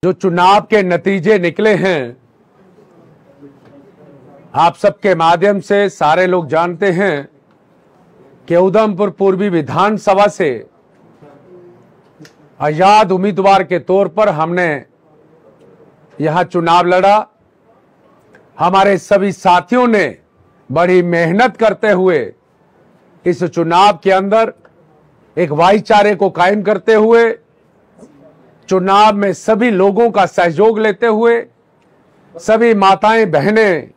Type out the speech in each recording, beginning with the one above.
जो चुनाव के नतीजे निकले हैं, आप सबके माध्यम से सारे लोग जानते हैं कि उधमपुर पूर्वी विधानसभा से आजाद उम्मीदवार के तौर पर हमने यहां चुनाव लड़ा। हमारे सभी साथियों ने बड़ी मेहनत करते हुए इस चुनाव के अंदर एक भाईचारे को कायम करते हुए, चुनाव में सभी लोगों का सहयोग लेते हुए, सभी माताएं बहनें,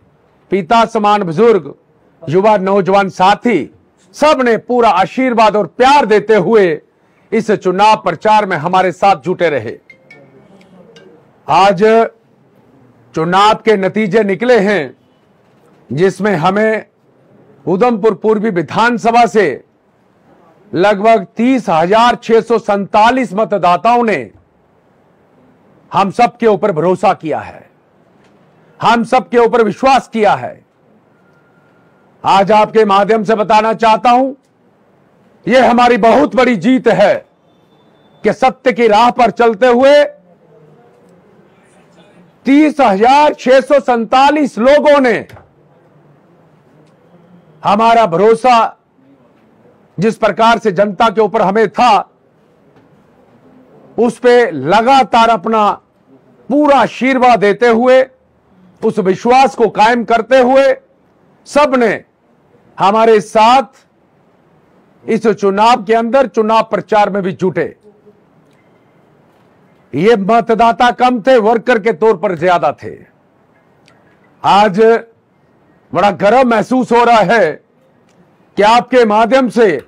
पिता समान बुजुर्ग, युवा नौजवान साथी सब ने पूरा आशीर्वाद और प्यार देते हुए इस चुनाव प्रचार में हमारे साथ जुटे रहे। आज चुनाव के नतीजे निकले हैं जिसमें हमें उधमपुर पूर्वी विधानसभा से लगभग 30,647 मतदाताओं ने हम सब के ऊपर भरोसा किया है, हम सब के ऊपर विश्वास किया है। आज आपके माध्यम से बताना चाहता हूं, यह हमारी बहुत बड़ी जीत है कि सत्य की राह पर चलते हुए 30,647 लोगों ने हमारा भरोसा जिस प्रकार से जनता के ऊपर हमें था, उस पे लगातार अपना पूरा आशीर्वाद देते हुए, उस विश्वास को कायम करते हुए सबने हमारे साथ इस चुनाव के अंदर चुनाव प्रचार में भी जुटे। ये मतदाता कम थे, वर्कर के तौर पर ज्यादा थे। आज बड़ा गर्व महसूस हो रहा है कि आपके माध्यम से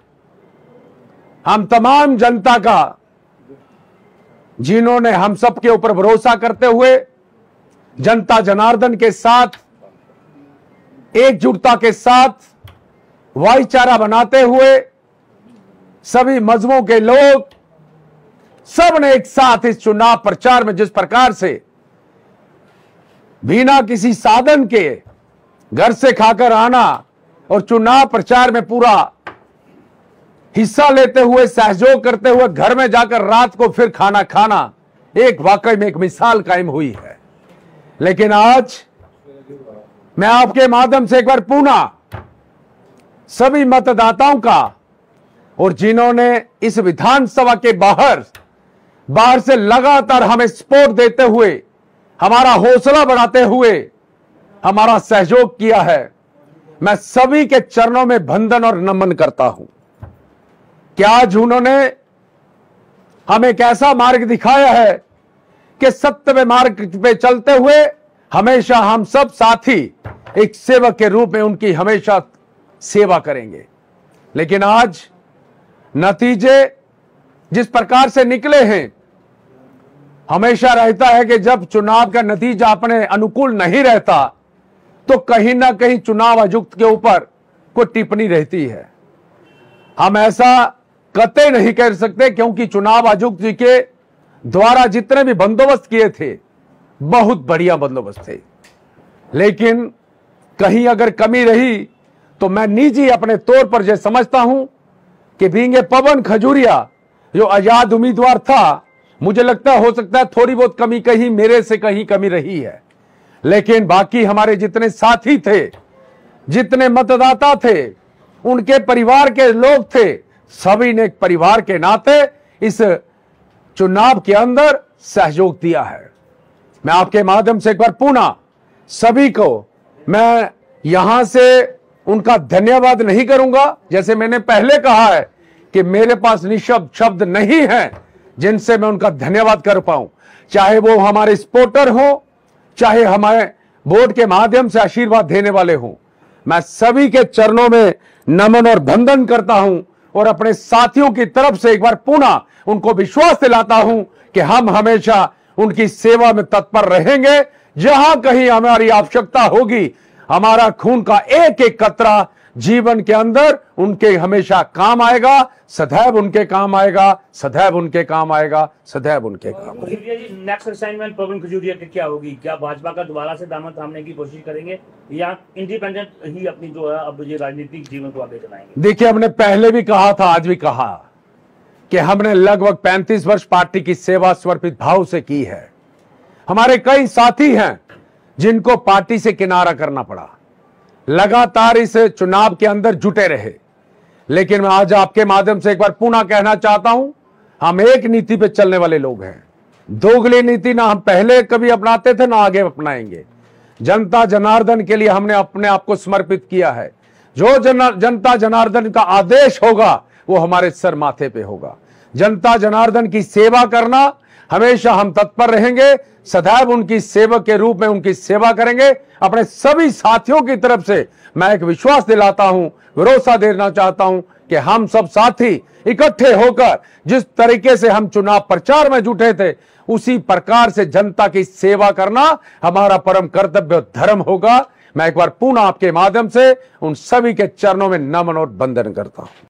हम तमाम जनता का, जिन्होंने हम सब के ऊपर भरोसा करते हुए जनता जनार्दन के साथ, एकजुटता के साथ, भाईचारा बनाते हुए सभी मजहबों के लोग सब ने एक साथ इस चुनाव प्रचार में जिस प्रकार से बिना किसी साधन के घर से खाकर आना और चुनाव प्रचार में पूरा हिस्सा लेते हुए, सहयोग करते हुए घर में जाकर रात को फिर खाना खाना, एक वाकई में एक मिसाल कायम हुई है। लेकिन आज मैं आपके माध्यम से एक बार पुनः सभी मतदाताओं का, और जिन्होंने इस विधानसभा के बाहर से लगातार हमें सपोर्ट देते हुए, हमारा हौसला बढ़ाते हुए हमारा सहयोग किया है, मैं सभी के चरणों में वंदन और नमन करता हूं कि आज उन्होंने हमें एक ऐसा मार्ग दिखाया है कि सत्य में मार्ग पे चलते हुए हमेशा हम सब साथी एक सेवक के रूप में उनकी हमेशा सेवा करेंगे। लेकिन आज नतीजे जिस प्रकार से निकले हैं, हमेशा रहता है कि जब चुनाव का नतीजा अपने अनुकूल नहीं रहता तो कहीं ना कहीं चुनाव आयुक्त के ऊपर कोई टिप्पणी रहती है। हम ऐसा कतई नहीं कर सकते, क्योंकि चुनाव आयुक्त जी के द्वारा जितने भी बंदोबस्त किए थे बहुत बढ़िया बंदोबस्त थे। लेकिन कहीं अगर कमी रही तो मैं निजी अपने तौर पर यह समझता हूं कि बींगे पवन खजूरिया जो आजाद उम्मीदवार था, मुझे लगता है हो सकता है थोड़ी बहुत कमी कहीं मेरे से कहीं कमी रही है। लेकिन बाकी हमारे जितने साथी थे, जितने मतदाता थे, उनके परिवार के लोग थे, सभी ने एक परिवार के नाते इस चुनाव के अंदर सहयोग दिया है। मैं आपके माध्यम से एक बार पुनः सभी को मैं यहां से उनका धन्यवाद नहीं करूंगा। जैसे मैंने पहले कहा है कि मेरे पास निशब्द शब्द नहीं है जिनसे मैं उनका धन्यवाद कर पाऊं, चाहे वो हमारे सपोर्टर हो, चाहे हमारे वोट के माध्यम से आशीर्वाद देने वाले हों। मैं सभी के चरणों में नमन और वंदन करता हूं और अपने साथियों की तरफ से एक बार पुनः उनको विश्वास दिलाता हूं कि हम हमेशा उनकी सेवा में तत्पर रहेंगे। जहां कहीं हमारी आवश्यकता होगी, हमारा खून का एक एक कतरा जीवन के अंदर उनके हमेशा काम आएगा, सदैव उनके काम आएगा, सदैव उनके काम आएगा, सदैव उनके काम आएगा। नेक्स्ट असाइनमेंट पवन खजूरिया की क्या होगी? क्या भाजपा का दोबारा से दामन थामने की कोशिश करेंगे या इंडिपेंडेंट ही अपनी जो है अब ये राजनीतिक जीवन को आगे चलाएंगे? देखिए, हमने पहले भी कहा था, आज भी कहा कि हमने लगभग 35 वर्ष पार्टी की सेवा समर्पित भाव से की है। हमारे कई साथी हैं जिनको पार्टी से किनारा करना पड़ा, लगातार इस चुनाव के अंदर जुटे रहे। लेकिन मैं आज आपके माध्यम से एक बार पुनः कहना चाहता हूं, हम एक नीति पे चलने वाले लोग हैं। दोगली नीति ना हम पहले कभी अपनाते थे ना आगे अपनाएंगे। जनता जनार्दन के लिए हमने अपने आप को समर्पित किया है। जो जनता जनार्दन का आदेश होगा वो हमारे सर माथे पे होगा। जनता जनार्दन की सेवा करना हमेशा हम तत्पर रहेंगे, सदैव उनकी सेवक के रूप में उनकी सेवा करेंगे। अपने सभी साथियों की तरफ से मैं एक विश्वास दिलाता हूं, भरोसा देना चाहता हूं कि हम सब साथी इकट्ठे होकर जिस तरीके से हम चुनाव प्रचार में जुटे थे, उसी प्रकार से जनता की सेवा करना हमारा परम कर्तव्य धर्म होगा। मैं एक बार पुनः आपके माध्यम से उन सभी के चरणों में नमन और वंदन करता हूं।